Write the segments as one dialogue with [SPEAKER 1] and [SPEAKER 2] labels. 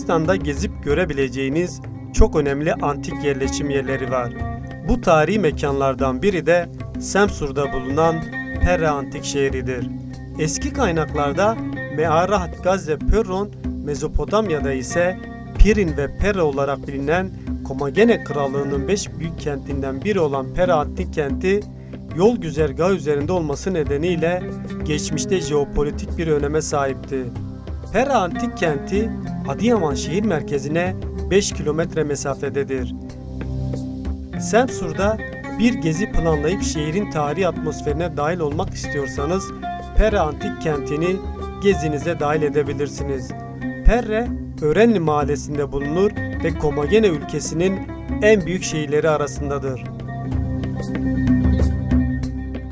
[SPEAKER 1] Yunanistan'da gezip görebileceğiniz çok önemli antik yerleşim yerleri var. Bu tarihi mekanlardan biri de Semsur'da bulunan Pera Antik Şehridir. Eski kaynaklarda Mearrat, Gazze, Pörron, Mezopotamya'da ise Pirin ve Pera olarak bilinen Komagene Krallığı'nın 5 büyük kentinden biri olan Pera Antik Kenti, yol güzergahı üzerinde olması nedeniyle geçmişte jeopolitik bir öneme sahipti. Pera Antik Kenti, Adıyaman şehir merkezine 5 kilometre mesafededir. Semsur'da bir gezi planlayıp şehrin tarihi atmosferine dahil olmak istiyorsanız Pera Antik Kenti'ni gezinize dahil edebilirsiniz. Perre, Örenli mahallesinde bulunur ve Komagene ülkesinin en büyük şehirleri arasındadır.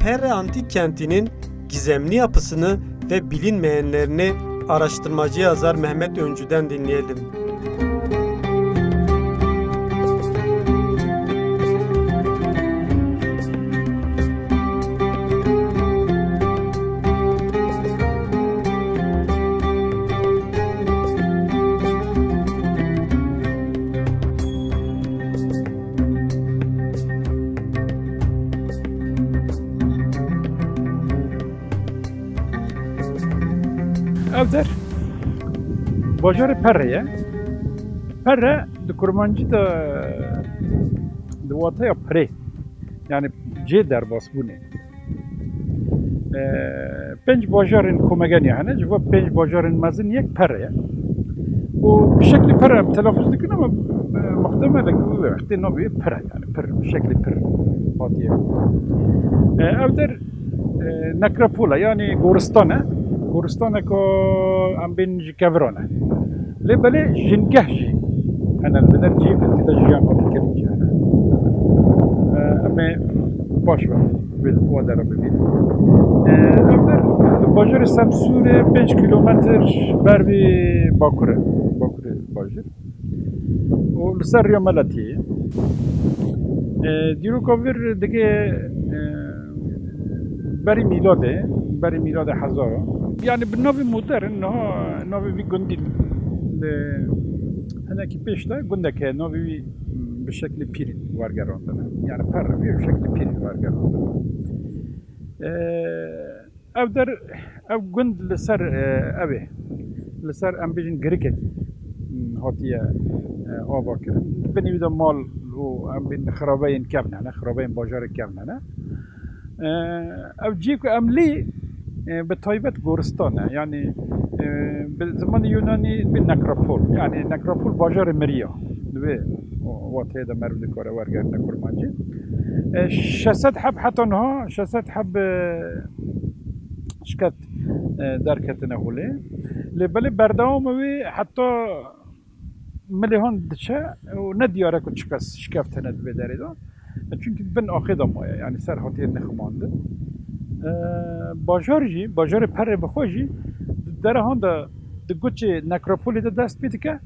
[SPEAKER 1] Pera Antik Kenti'nin gizemli yapısını ve bilinmeyenlerini araştırmacı yazar Mehmet Öncü'den dinleyelim.
[SPEAKER 2] Evder bajarı Perre'ye. Perre de kurmancı da vataya pre. Yani C derbas bu ne? Penç bajarın komageni hani cevap penç bajarın mazın yek Perre'ye. O bir şekli Perre telaffuz dikin ama muhtemelen ki bu vakti ne bir Perre yani Perre bir şekli Perre hadiye. Evder Nekropola yani Goristan'a Goristan'a ko am bin Kevran'a. Le böyle jingahji. Ana bedel jib tedjiyan otikerinci ana. Ama baş ver. Biz bu adara bir. Evler Bajar Semsur'e 5 kilometre berbi Bakure. Bakure Bajar. O Lisarya Malati. Dirukovir dege beri milade hazara. Yani bir novi modern, novi bir gündil. Hani peşte gündeke novi bir şekli pirin var garantı. Yani para bir şekli pirin var garantı. Evder ev günd lisar evi lisar ambijin griket hatiye avakir. Beni bir de mal o ambin kharabayin kevnana, kharabayin bajarı kevnana. Ev cik amli بتایبت گورستانه یعنی به زمان یونانی به نکروپول یعنی نکروپول بازار مریا دوی وقتی دا مرد کاره ورگر نکرمانجی 600 حب حتی نه 600 حب شکت درکتنه هوله لبلی بردام وی حتی ملیون دچه و ندیاره که چکس شکفتنه دوی داری دا çünkü ben akıda maya yani ser hatiye nexmandı. Bajarı Perre bixwajî derahan da di goçê Nekropolê de dest pê dike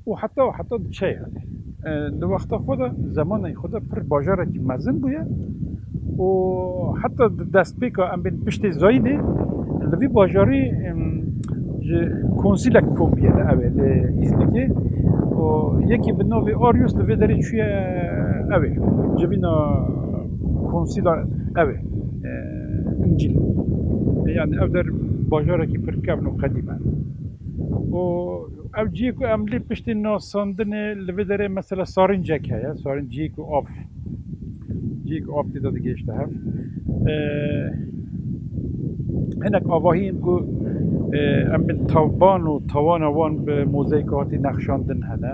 [SPEAKER 2] û heta diçe yani. Di wexta xwe de zemanê xwe de pir bajarekî mezin bûye û heta di destpêka em bên piştê Zayîdê li vî bajarî ji konsîlek komiye li ew ê li İznikê û yekî bi navê Arius li vê derê çûye ew ê civîna konsîla ew ê İncil. Yani evder bajarekî pir kevn û qedîm e. O ev ciyê ku em lê piştî nasandinê li vê derê mesela sarincek heye, sarinciyê ku av. Ciyê ku av tê de digihîşte hev. Hinek avahiyên ku em bin tavban û tawan wan bi mozeyka hatî nexşandin hene.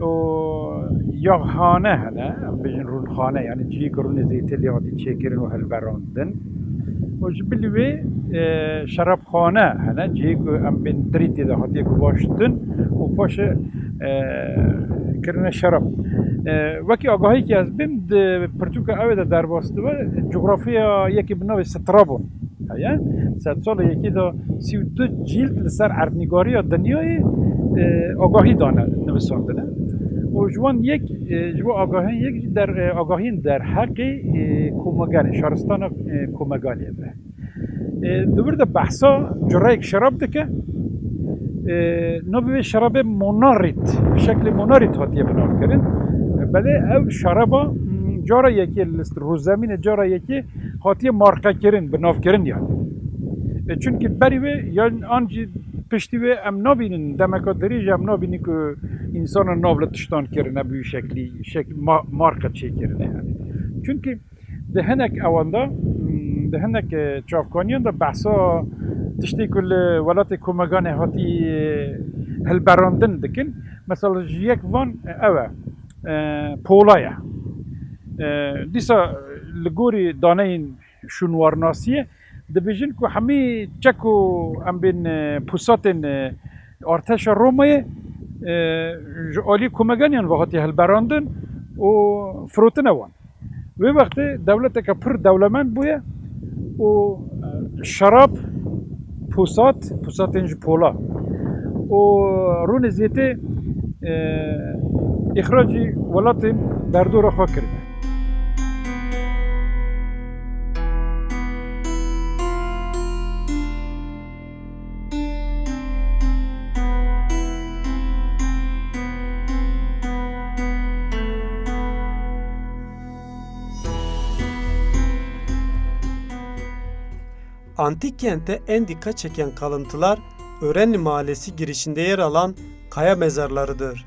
[SPEAKER 2] O yaghane hene, em bêjin rûnxane yani ciyê ku rûnê zeytelî hatî çêkirin û hilberandin. O ji bilî wê şerabxane hene ciyê ku em bên dirîtê de hatiye ku baştin û paşê kirine şerab. Wekî agahiyekî ez bim di pirtûka ew de derbas dibe coğrafya yekî bi navê Strabon heye. Sed sala yekî da 32 cîld li ser erdnîgariya dinyayê agahî dane nivisandine. O ji wan yek ji bo agahiyên yek jî agahiyên derheqê Komeganê, şaristana Komeganê de. Dibir de behsa cureyek şerab dike نوی شراب موناریت به شکل موناریت هاتیه بناف کردن بله او شرابا جارا یکی روزمین جارا یکی هاتیه مارکه کردن بناف کردن yani. Çünkü beri ve yani anca pişti ve em nabinin demek derece em nabini ki insana navla tiştan kirine büyük şekli marka çekirine yani. Çünkü de henek avanda de henek çavkaniyan da bahsa tişti kul velatı kumagane hati helberandın dikin mesela jiyek van eve polaya disa ligori daneyin şunvarnasiye دبیجن که همه چکو ام بین پوساتن ارتش رومه عالی کمگانیان وقتی هلبراندن و فروتن وان و وقتی دولت که پر دولمند بوده و شراب پوساتنج پولا و رون زیته اخراجی ولاتن در دور خواه کرده
[SPEAKER 1] Antik kente en dikkat çeken kalıntılar Örenli Mahallesi girişinde yer alan kaya mezarlarıdır.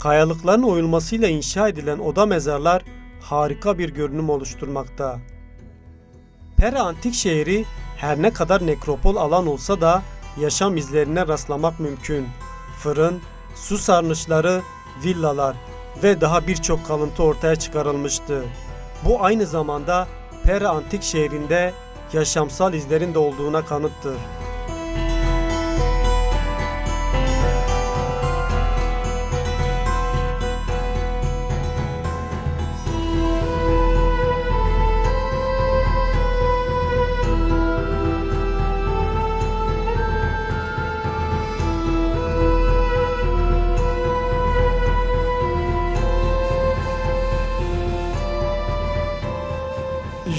[SPEAKER 1] Kayalıkların oyulmasıyla inşa edilen oda mezarlar harika bir görünüm oluşturmakta. Pera antik şehri her ne kadar nekropol alan olsa da yaşam izlerine rastlamak mümkün. Fırın, su sarnıçları, villalar ve daha birçok kalıntı ortaya çıkarılmıştı. Bu aynı zamanda Pera antik şehrinde yaşamsal izlerin de olduğuna kanıttır.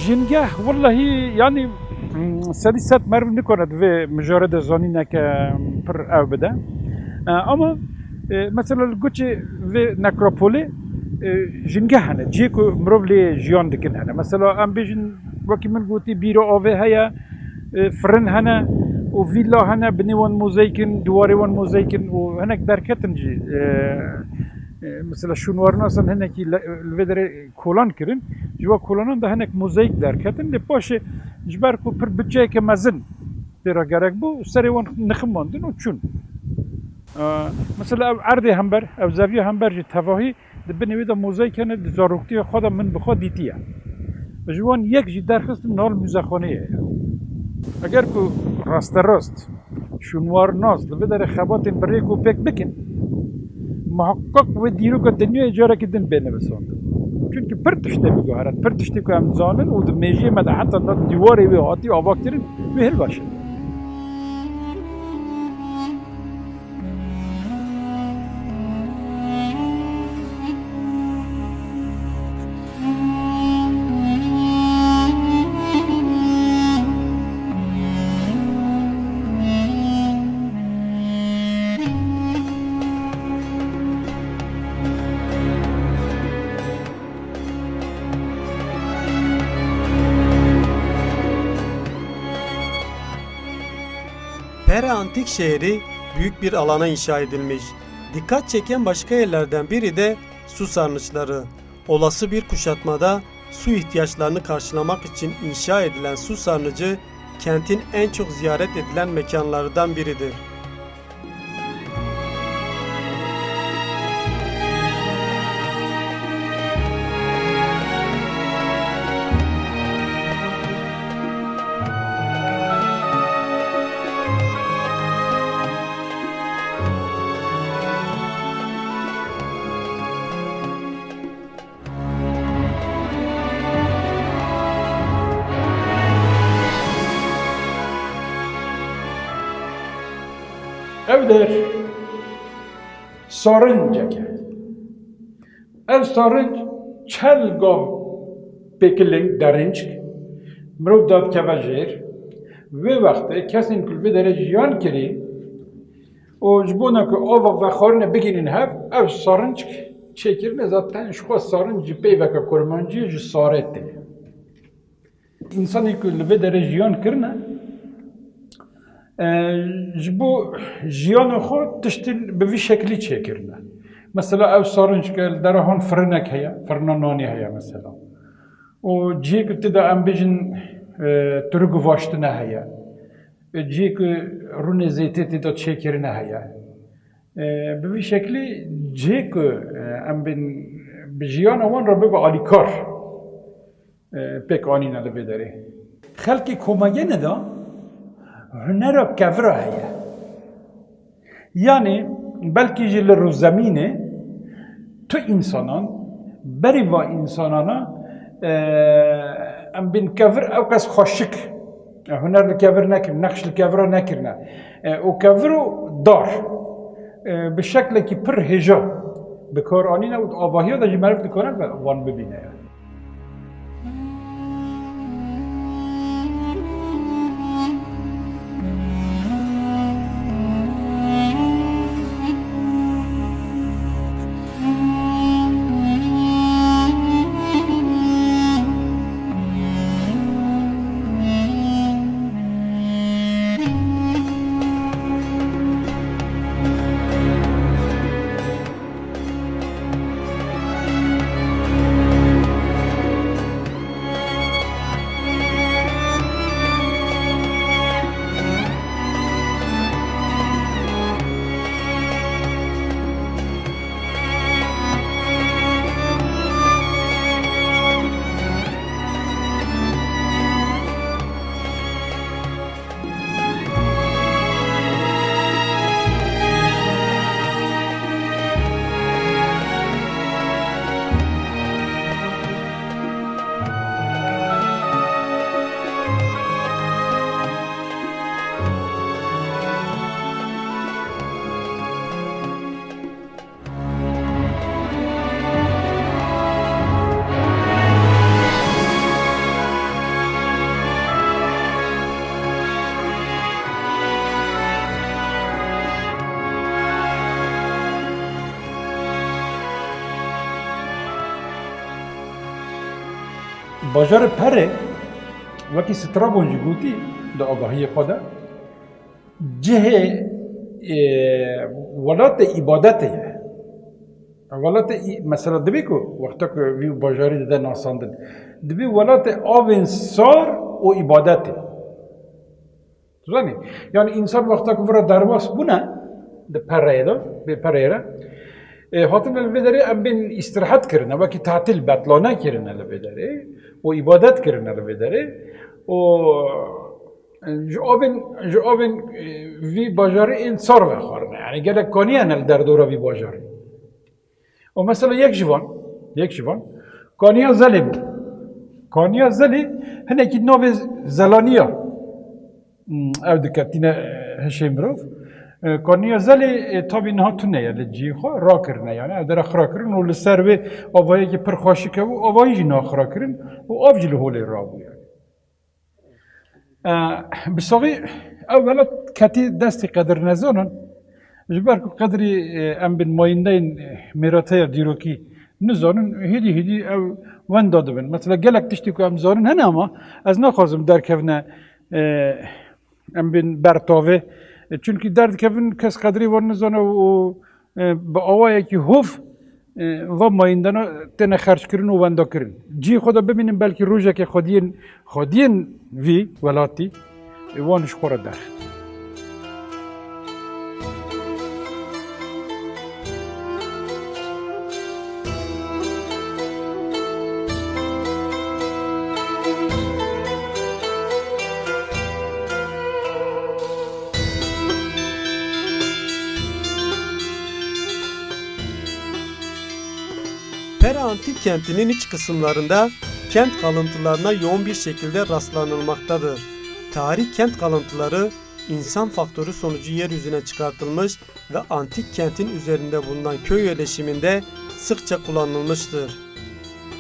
[SPEAKER 2] جنگه والله yani سدی ست مرو نکند و مجرد زنی که پر او بده اما مثلا گوچه و نکروپولی جنگه هنه جی کو مرولی جیان دکن هنه مثلا ام بیشن وکی من گوتی بیرو آوه هیا فرن هنه و ویلا هنه بنیوان موزیکن دواری وان موزیکن و هنک درکتن جی mesela şunvarnasan henek vedere kolan kirin jwa kolanan da henek mozaik derketin de paşe jber ku per bütçe ke mazin dera gerek bu serivan nıkhmandın uçun mesela ardi hamber ev zaviye hamber ji tavahi de beni vida mozaik ne zarukti khoda min bkhod ditiya jwan yek ji derkhist nal muzakhaniye eğer ku rast şunvarnas de vedere khabatin beri ku pek bikin محقق ve diro ka dünya icra kedin bene besandı. Çünkü per tişte bir gaharat, per tişte ku am zanın o da mejiye mede hatta da divarı ve hati avaktirin ve hel başı.
[SPEAKER 1] Pera antik şehri büyük bir alana inşa edilmiş. Dikkat çeken başka yerlerden biri de su sarnıçları. Olası bir kuşatmada su ihtiyaçlarını karşılamak için inşa edilen su sarnıcı kentin en çok ziyaret edilen mekanlarından biridir.
[SPEAKER 2] Evdir sarıncake. Ev sarınç çel gav pekilin derinçk mrov dad kevajir ve vakti kesin kulbe derece yan kiri و جبونا که آوا و خارنه بگیرین هف او سارنج چکرنه zaten şu sarınç peyveka kurmancı ji sarette. İnsanı ki li vê jiyan kirine ji bo jiyana xwe tiştî bi vî şeklî çêkirine. Mesela ev sarınç ke derahan firinek heye, firina nanî heye mesela. O cihê ki da em bêjin tu guvaştine heye. Cihê ki rûnê zêtê tê da çêkirine heye. Bi vî şeklî cihê ku em bên bi jiyana wan re bibe alîkar pêk anîne li vê derê. Xelkê komayînê de hunera kevra heye. Yani belkî jî li rûzemînê tu insanan berî va insanana em bên kevir ew kes xweşik huner li kevir nekirin, nexş li kevira nekirine. O kevir û dar bi şeklekî pir hêja bi kar anîne û avahiya da jî meriv dikare van bibîne yani. Bajarı pere vekî strabon jî gotî di agahiyê xwe de cihê welatê îbadetê ye. Welatê mesela dibe ku wexta ku vî bajarî dide nasandin dibe welatê avên sar û îbadetê. Zanî yani insan wexta ku vira derbas bûne di pereyê de bê pereyê re hatine li vê derê em bên îstirahet kirine wekî tatil betlane kirine li vê derê û îbadet kirine li vê derê û ji avên vî bajarî ên sar vexwarine yani gelek kaniye ne li derdora vî bajarî. û mesela yek ji van kaniya zelê bû. Kaniya zelê hinekî navê zelaniya ew diketîne hişê mirov. Kaniya zelê tabî niha tune ye li cihê xwe rakirine yani ev dere xira kirin û li ser vê avayekî pir xweşik hebû avayî jî naxira kirin û av jî li holê rabû yani. Bi savî ew velat ketî destê qedirnezanan ji ber ku qedrî em bên mayîndeyên mêrateya dîrokî nizanin hêdî hêdî ew wenda dibin. Mesela gelek tiştî ku em zanin hene ama ez naxwazim derkevne em bên bertavê çünkü derdikevin kes qedrî wan nizane û bi awayekî hov va mayîndana têne xerckirin û wendakirin. Cihê xwe de bibînin belkî rojekê xwediyên vî welatî wan ji xwe re der.
[SPEAKER 1] Pera antik kentinin iç kısımlarında kent kalıntılarına yoğun bir şekilde rastlanılmaktadır. Tarih kent kalıntıları insan faktörü sonucu yeryüzüne çıkartılmış ve antik kentin üzerinde bulunan köy yerleşiminde sıkça kullanılmıştır.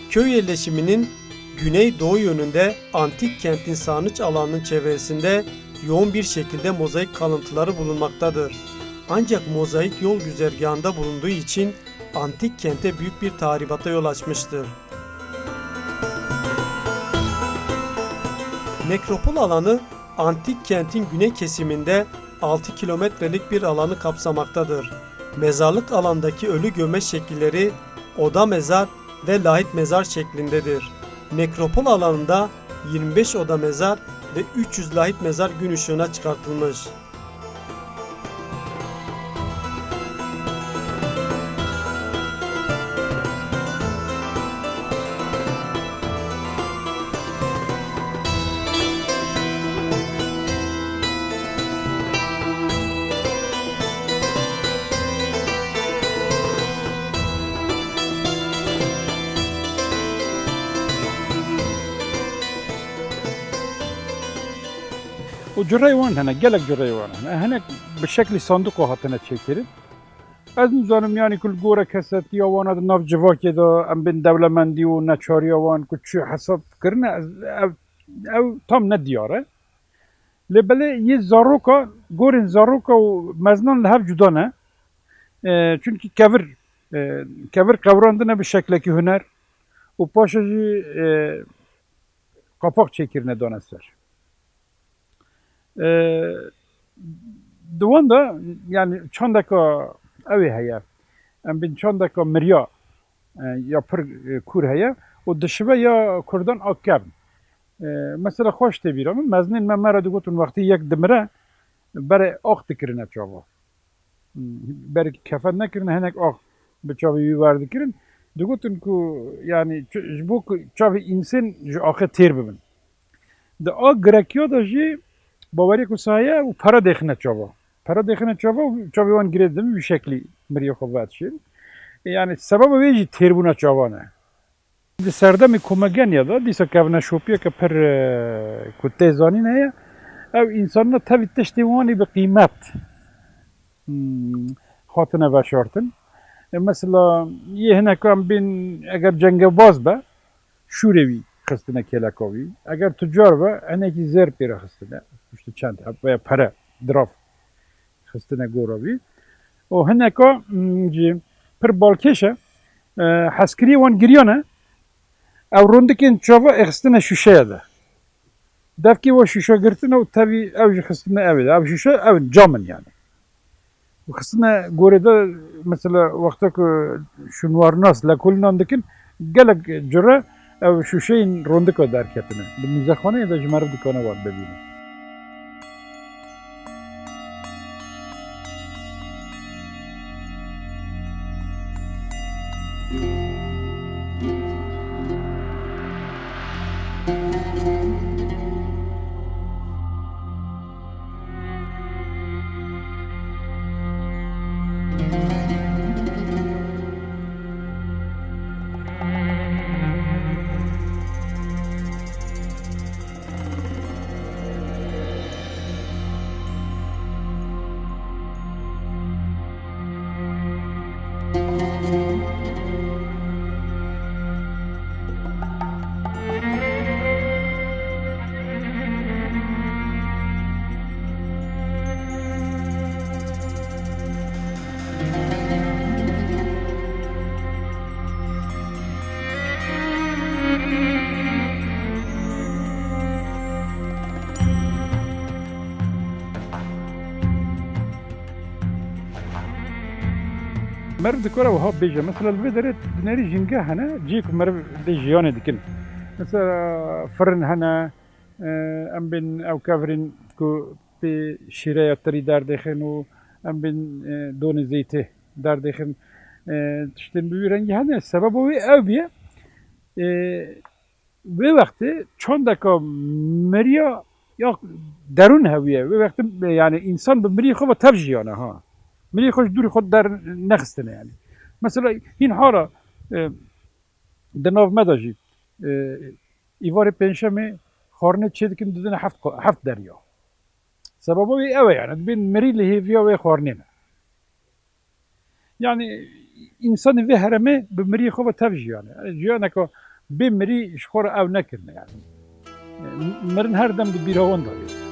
[SPEAKER 1] Köy yerleşiminin güney-doğu yönünde antik kentin sarnıç alanının çevresinde yoğun bir şekilde mozaik kalıntıları bulunmaktadır. Ancak mozaik yol güzergahında bulunduğu için antik kente büyük bir tahribata yol açmıştır. Nekropol alanı antik kentin güney kesiminde 6 kilometrelik bir alanı kapsamaktadır. Mezarlık alandaki ölü gömme şekilleri oda mezar ve lahit mezar şeklindedir. Nekropol alanında 25 oda mezar ve 300 lahit mezar gün ışığına çıkartılmış.
[SPEAKER 2] و جرای وان هنه گلک جرای وان هنه بشکل صندوق هاتنه چکرین از نزانم یعنی کل گوره کست یا وانا دا ناف جواکی دا ام بین دولمندی و نچاری وان که چی حساب کرنه او tam ندیاره لبله یه زاروکا گورین زاروکا و مزنان لحف جدا نه çünkü kevir kavrandı bir şekleki hüner o paşacı kapak çekirine donesler. Duvan da yani çandaka evi heye em bin çandaka mirya yapır kur heye o dışıve ya kurdan akkab mesela hoş tebir ama meznin memara digotun vakti yek demire bere ak dikirine çava belki kefen nekirin henek ak bir çavi var dikirin digotun ku yani bu çavi insan ju akı ter bibin de ak grekiyo da ji باوری کو سایه و para دخنه چاوا para دخنه چاوا چاوی وان گردم bir şekli miriyo خواهد شد yani sebep ویجی تیربونا چاوانه دی سردمی کومگن یا دا دیسا کهونه شوپیه که پر کته زانین هیا او انساننا تاوی تشتیوانی به قیمت خاطنه و شارتن مثلا یه هنه که بین اگر جنگ باز به شوروی خستنه کلکاوی اگر تجار به هنه کی زر پیره خستنه işte çent veya para draf xistine goravi o heneka per balkeşe haskiri wan giriyane ev rondikin çava xistine şuşeye de devki o şuşe girtine o tabi ev xistine ev şuşe ev camın yani xistine goreda mesela vakta ki şunvar nas la kulinan dikin gelek cüre ev şuşeyin rondika derketine bir mizahane da jmarı dikana var bebine مرد دکاره و ها بیجه مثلا البدره دنیری جنگه هنه جیک مرد دی جیانه دکن مثلا فرن هنه ام بین او کافرین کو به شیره تری در دخن و ام بین دون زیته در دخن تشتن بیرنگی هنه سبب وی او بیه ve vakti çondaka meriya ya derun heviye ve vakti yani insan bir meriya kova tercihane ha meriya hoş duri khod der nextine yani mesela hin hala denav medaji ivari penşemi xarne çedikin dedine haft derya sebebi ve eve yani bin meriyle heviye ve xarne yani insanı ve hereme bir meriya kova tercihane yani ko بمری شخور او نکرنه یعنی مرن هر دم دی بیراون داری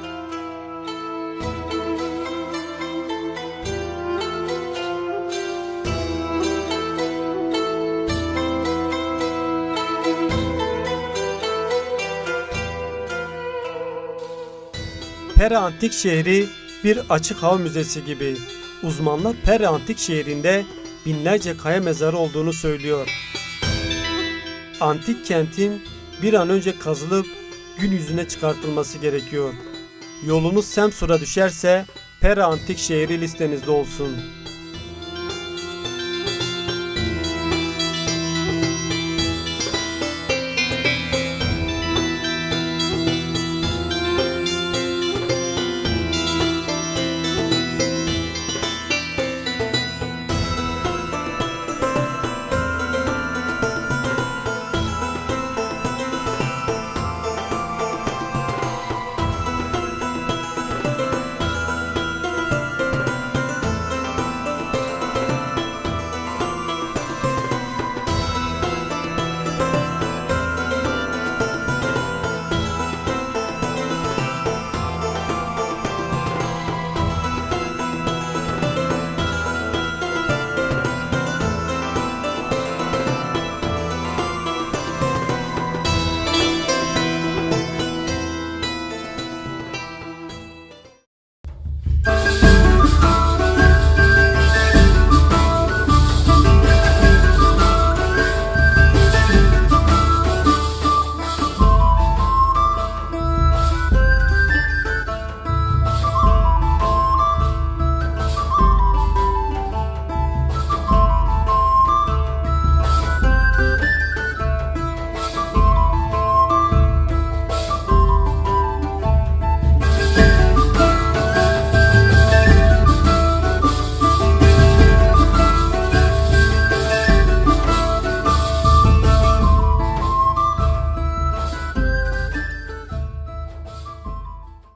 [SPEAKER 1] Pera Antik Şehri bir açık hava müzesi gibi. Uzmanlar Pera Antik Şehri'nde binlerce kaya mezarı olduğunu söylüyor. Antik kentin bir an önce kazılıp gün yüzüne çıkartılması gerekiyor. Yolunuz Semsur'a düşerse Pera Antik Şehri listenizde olsun.